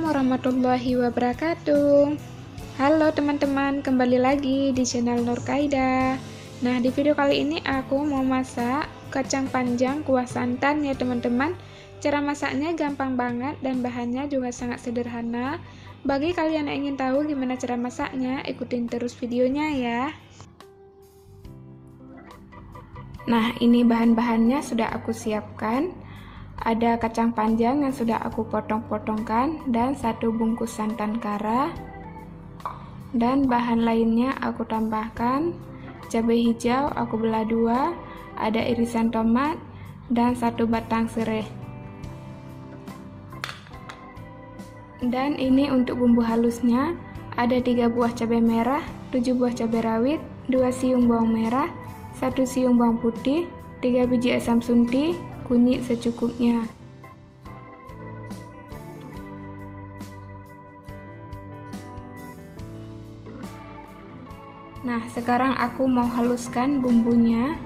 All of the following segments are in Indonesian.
Assalamualaikum warahmatullahi wabarakatuh. Halo teman-teman, kembali lagi di channel Nurkaida. Nah, di video kali ini aku mau masak kacang panjang kuah santan ya teman-teman. Cara masaknya gampang banget dan bahannya juga sangat sederhana. Bagi kalian yang ingin tahu gimana cara masaknya, ikutin terus videonya ya. Nah, ini bahan-bahannya sudah aku siapkan. Ada kacang panjang yang sudah aku potong-potongkan dan 1 bungkus santan kara. Dan bahan lainnya aku tambahkan cabai hijau aku belah 2, ada irisan tomat dan 1 batang serai. Dan ini untuk bumbu halusnya, ada 3 buah cabai merah, 7 buah cabai rawit, 2 siung bawang merah, 1 siung bawang putih, 3 biji asam sunti, kunyit secukupnya. Nah, sekarang aku mau haluskan bumbunya.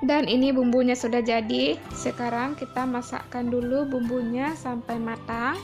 Dan ini bumbunya sudah jadi. Sekarang kita masakkan dulu bumbunya sampai matang.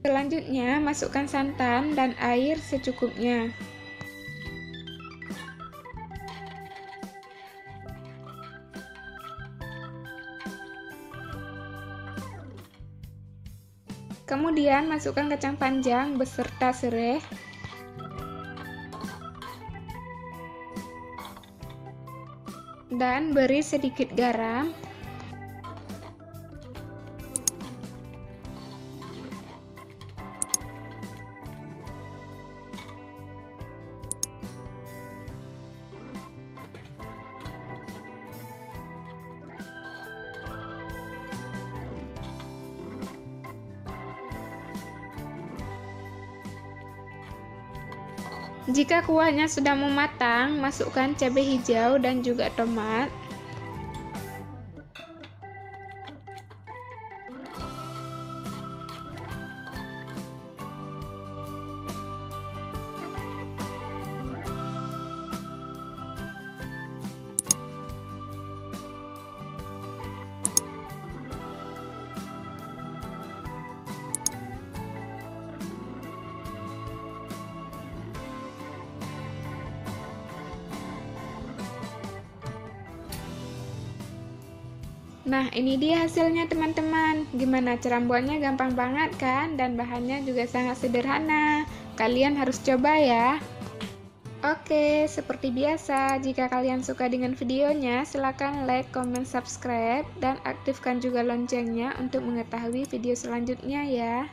Selanjutnya, masukkan santan dan air secukupnya. Kemudian, masukkan kacang panjang beserta serai. Dan beri sedikit garam. Jika kuahnya sudah mau matang, masukkan cabai hijau dan juga tomat. Nah, ini dia hasilnya teman-teman. Gimana cara buatnya? Gampang banget kan? Dan bahannya juga sangat sederhana. Kalian harus coba ya. Oke, seperti biasa, jika kalian suka dengan videonya, silahkan like, comment, subscribe, dan aktifkan juga loncengnya untuk mengetahui video selanjutnya ya.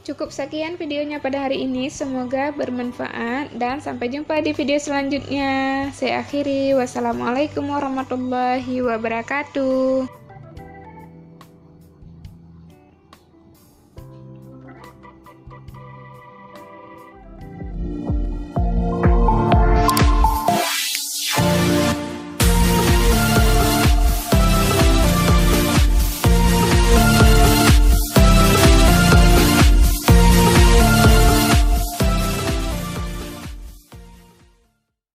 Cukup sekian videonya pada hari ini, semoga bermanfaat dan sampai jumpa di video selanjutnya. Saya akhiri, wassalamualaikum warahmatullahi wabarakatuh.